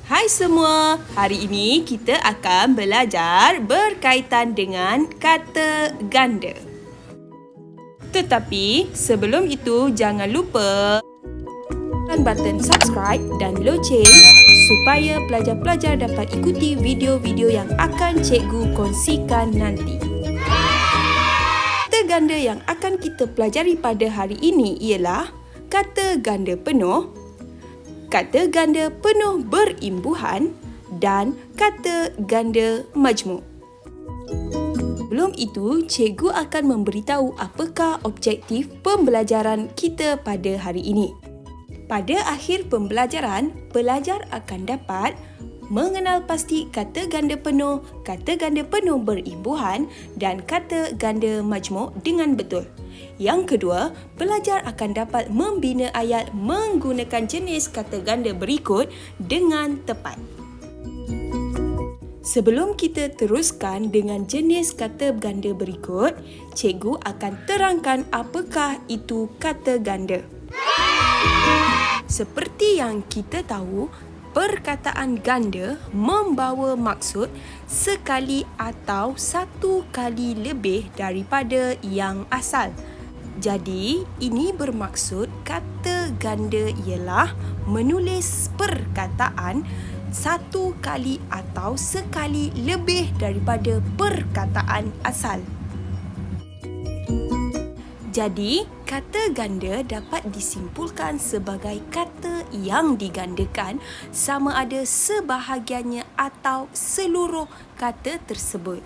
Hai semua, hari ini kita akan belajar berkaitan dengan kata ganda. Tetapi sebelum itu jangan lupa tekan button subscribe dan loceng supaya pelajar-pelajar dapat ikuti video-video yang akan cikgu kongsikan nanti. Kata ganda yang akan kita pelajari pada hari ini ialah kata ganda penuh, kata ganda penuh berimbuhan dan kata ganda majmuk. Sebelum itu, cikgu akan memberitahu apakah objektif pembelajaran kita pada hari ini. Pada akhir pembelajaran, pelajar akan dapat mengenal pasti kata ganda penuh berimbuhan dan kata ganda majmuk dengan betul. Yang kedua, pelajar akan dapat membina ayat menggunakan jenis kata ganda berikut dengan tepat. Sebelum kita teruskan dengan jenis kata ganda berikut, cikgu akan terangkan apakah itu kata ganda. Seperti yang kita tahu, perkataan ganda membawa maksud sekali atau satu kali lebih daripada yang asal. Jadi, ini bermaksud kata ganda ialah menulis perkataan satu kali atau sekali lebih daripada perkataan asal. Jadi, kata ganda dapat disimpulkan sebagai kata yang digandakan sama ada sebahagiannya atau seluruh kata tersebut.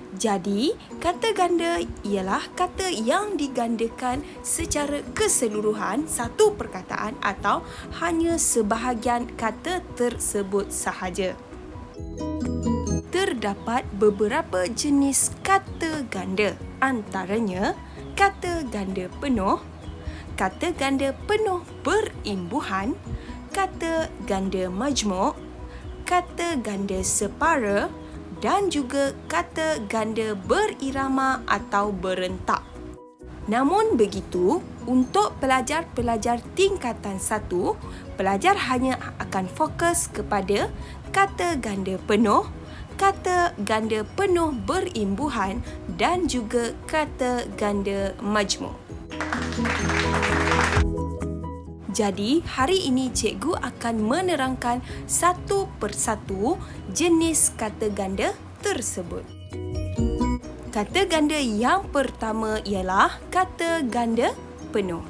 Jadi, kata ganda ialah kata yang digandakan secara keseluruhan satu perkataan atau hanya sebahagian kata tersebut sahaja. Terdapat beberapa jenis kata ganda, antaranya kata ganda penuh berimbuhan, kata ganda majmuk, kata ganda separa dan juga kata ganda berirama atau berentak. Namun begitu, untuk pelajar-pelajar tingkatan 1, pelajar hanya akan fokus kepada kata ganda penuh berimbuhan dan juga kata ganda majmuk. Jadi, hari ini cikgu akan menerangkan satu persatu jenis kata ganda tersebut. Kata ganda yang pertama ialah kata ganda penuh.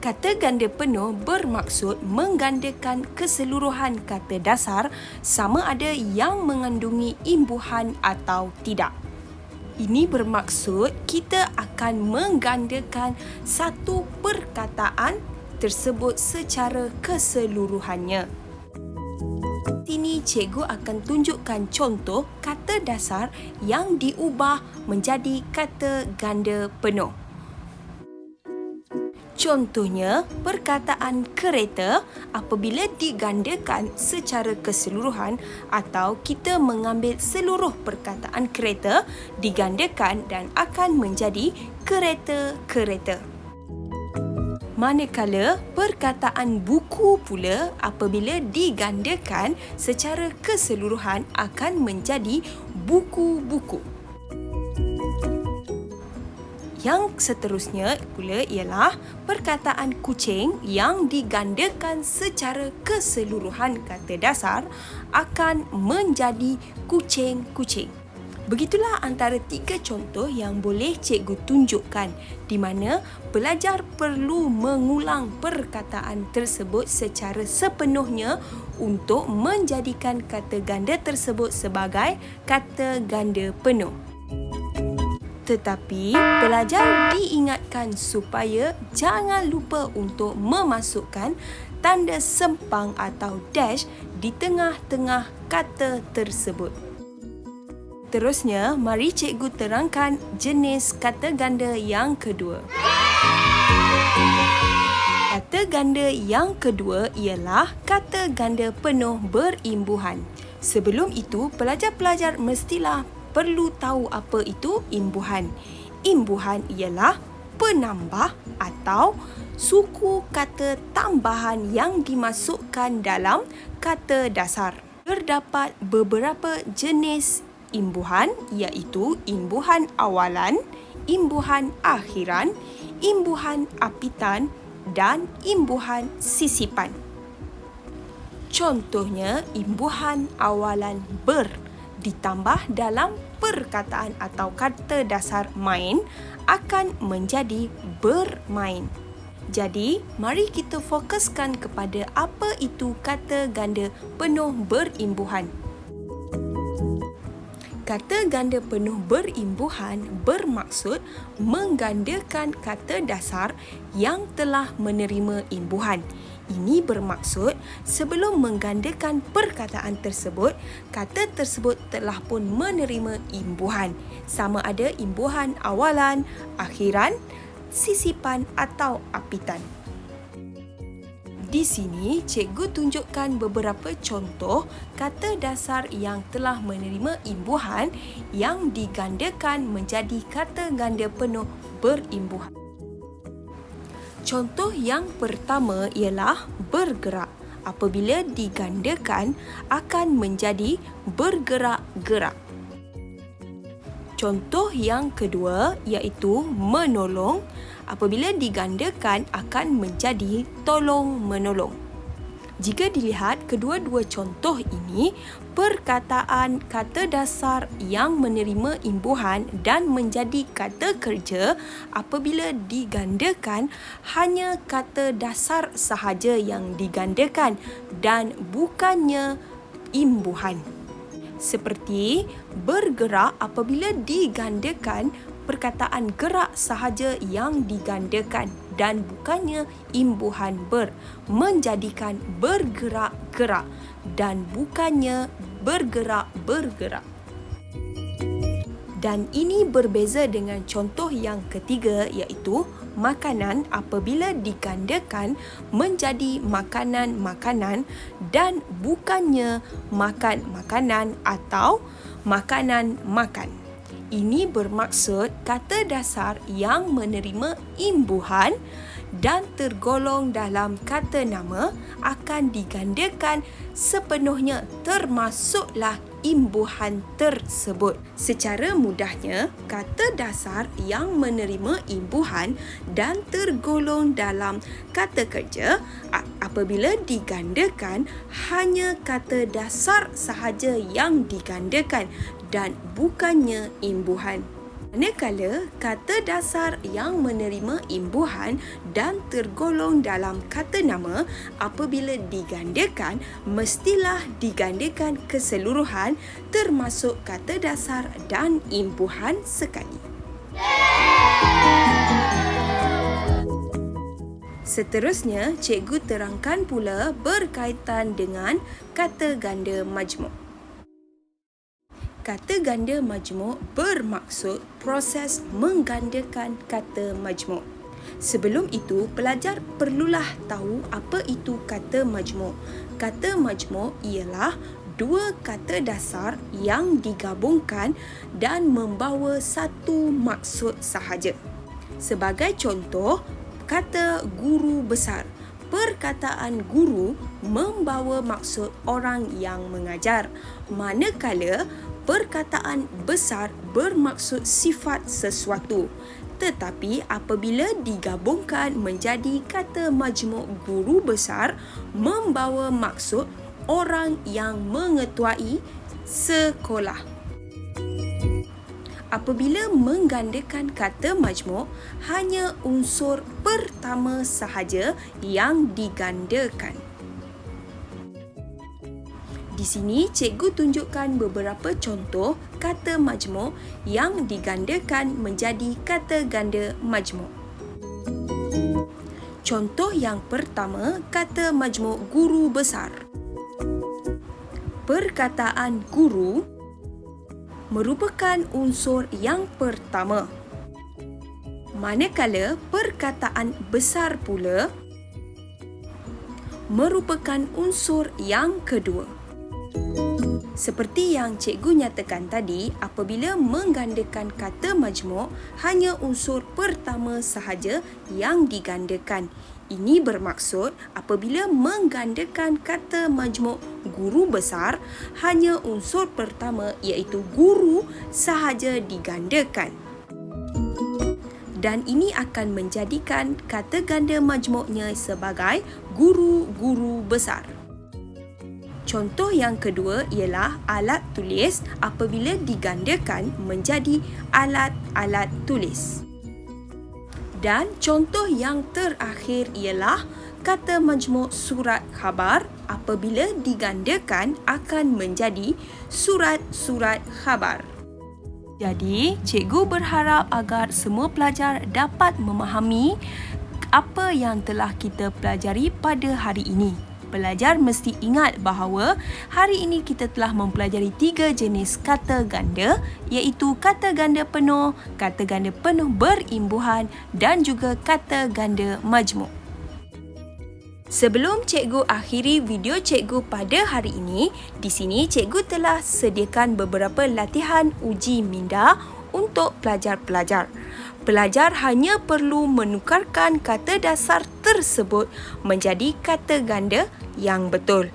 Kata ganda penuh bermaksud menggandakan keseluruhan kata dasar sama ada yang mengandungi imbuhan atau tidak. Ini bermaksud kita akan menggandakan satu perkataan tersebut secara keseluruhannya. Sini cikgu akan tunjukkan contoh kata dasar yang diubah menjadi kata ganda penuh. Contohnya, perkataan kereta apabila digandakan secara keseluruhan atau kita mengambil seluruh perkataan kereta digandakan dan akan menjadi kereta-kereta. Manakala perkataan buku pula apabila digandakan secara keseluruhan akan menjadi buku-buku. Yang seterusnya pula ialah perkataan kucing yang digandakan secara keseluruhan kata dasar akan menjadi kucing-kucing. Begitulah antara 3 contoh yang boleh cikgu tunjukkan di mana pelajar perlu mengulang perkataan tersebut secara sepenuhnya untuk menjadikan kata ganda tersebut sebagai kata ganda penuh. Tetapi, pelajar diingatkan supaya jangan lupa untuk memasukkan tanda sempang atau dash di tengah-tengah kata tersebut. Terusnya, mari cikgu terangkan jenis kata ganda yang kedua. Kata ganda yang kedua ialah kata ganda penuh berimbuhan. Sebelum itu, pelajar-pelajar mestilah perlu tahu apa itu imbuhan. Imbuhan ialah penambah atau suku kata tambahan yang dimasukkan dalam kata dasar. Terdapat beberapa jenis imbuhan, iaitu imbuhan awalan, imbuhan akhiran, imbuhan apitan dan imbuhan sisipan. Contohnya, imbuhan awalan ber ditambah dalam perkataan atau kata dasar main akan menjadi bermain. Jadi, mari kita fokuskan kepada apa itu kata ganda penuh berimbuhan. Kata ganda penuh berimbuhan bermaksud menggandakan kata dasar yang telah menerima imbuhan. Ini bermaksud sebelum menggandakan perkataan tersebut, kata tersebut telah pun menerima imbuhan. Sama ada imbuhan awalan, akhiran, sisipan atau apitan. Di sini, cikgu tunjukkan beberapa contoh kata dasar yang telah menerima imbuhan yang digandakan menjadi kata ganda penuh berimbuhan. Contoh yang pertama ialah bergerak. Apabila digandakan akan menjadi bergerak-gerak. Contoh yang kedua iaitu menolong. Apabila digandakan akan menjadi tolong-menolong. Jika dilihat kedua-dua contoh ini, perkataan kata dasar yang menerima imbuhan dan menjadi kata kerja apabila digandakan hanya kata dasar sahaja yang digandakan dan bukannya imbuhan. Seperti bergerak apabila digandakan perkataan gerak sahaja yang digandakan dan bukannya imbuhan ber, menjadikan bergerak-gerak dan bukannya bergerak-bergerak. Dan ini berbeza dengan contoh yang ketiga iaitu makanan apabila digandakan menjadi makanan-makanan dan bukannya makan makanan atau makanan makan. Ini bermaksud kata dasar yang menerima imbuhan dan tergolong dalam kata nama akan digandakan sepenuhnya termasuklah imbuhan tersebut. Secara mudahnya, kata dasar yang menerima imbuhan dan tergolong dalam kata kerja apabila digandakan hanya kata dasar sahaja yang digandakan dan bukannya imbuhan. Manakala kata dasar yang menerima imbuhan dan tergolong dalam kata nama apabila digandakan mestilah digandakan keseluruhan termasuk kata dasar dan imbuhan sekali. Seterusnya, cikgu terangkan pula berkaitan dengan kata ganda majmuk. Kata ganda majmuk bermaksud proses menggandakan kata majmuk. Sebelum itu, pelajar perlulah tahu apa itu kata majmuk. Kata majmuk ialah dua kata dasar yang digabungkan dan membawa satu maksud sahaja. Sebagai contoh, kata guru besar. Perkataan guru membawa maksud orang yang mengajar, manakala perkataan besar bermaksud sifat sesuatu. Tetapi apabila digabungkan menjadi kata majmuk guru besar, membawa maksud orang yang mengetuai sekolah. Apabila menggandakan kata majmuk, hanya unsur pertama sahaja yang digandakan. Di sini, cikgu tunjukkan beberapa contoh kata majmuk yang digandakan menjadi kata ganda majmuk. Contoh yang pertama, kata majmuk guru besar. Perkataan guru merupakan unsur yang pertama, manakala perkataan besar pula merupakan unsur yang kedua. Seperti yang cikgu nyatakan tadi, apabila menggandakan kata majmuk, hanya unsur pertama sahaja yang digandakan. Ini bermaksud apabila menggandakan kata majmuk guru besar, hanya unsur pertama iaitu guru sahaja digandakan. Dan ini akan menjadikan kata ganda majmuknya sebagai guru-guru besar. Contoh yang kedua ialah alat tulis apabila digandakan menjadi alat-alat tulis. Dan contoh yang terakhir ialah kata majmuk surat khabar apabila digandakan akan menjadi surat-surat khabar. Jadi, cikgu berharap agar semua pelajar dapat memahami apa yang telah kita pelajari pada hari ini. Pelajar mesti ingat bahawa hari ini kita telah mempelajari 3 jenis kata ganda, iaitu kata ganda penuh berimbuhan dan juga kata ganda majmuk. Sebelum cikgu akhiri video cikgu pada hari ini, di sini cikgu telah sediakan beberapa latihan uji minda untuk pelajar-pelajar. Pelajar hanya perlu menukarkan kata dasar tersebut menjadi kata ganda yang betul.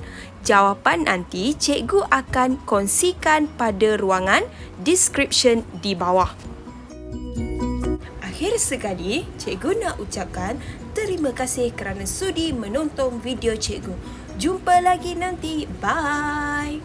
Jawapan nanti cikgu akan kongsikan pada ruangan description di bawah. Akhir sekali, cikgu nak ucapkan terima kasih kerana sudi menonton video cikgu. Jumpa lagi nanti. Bye.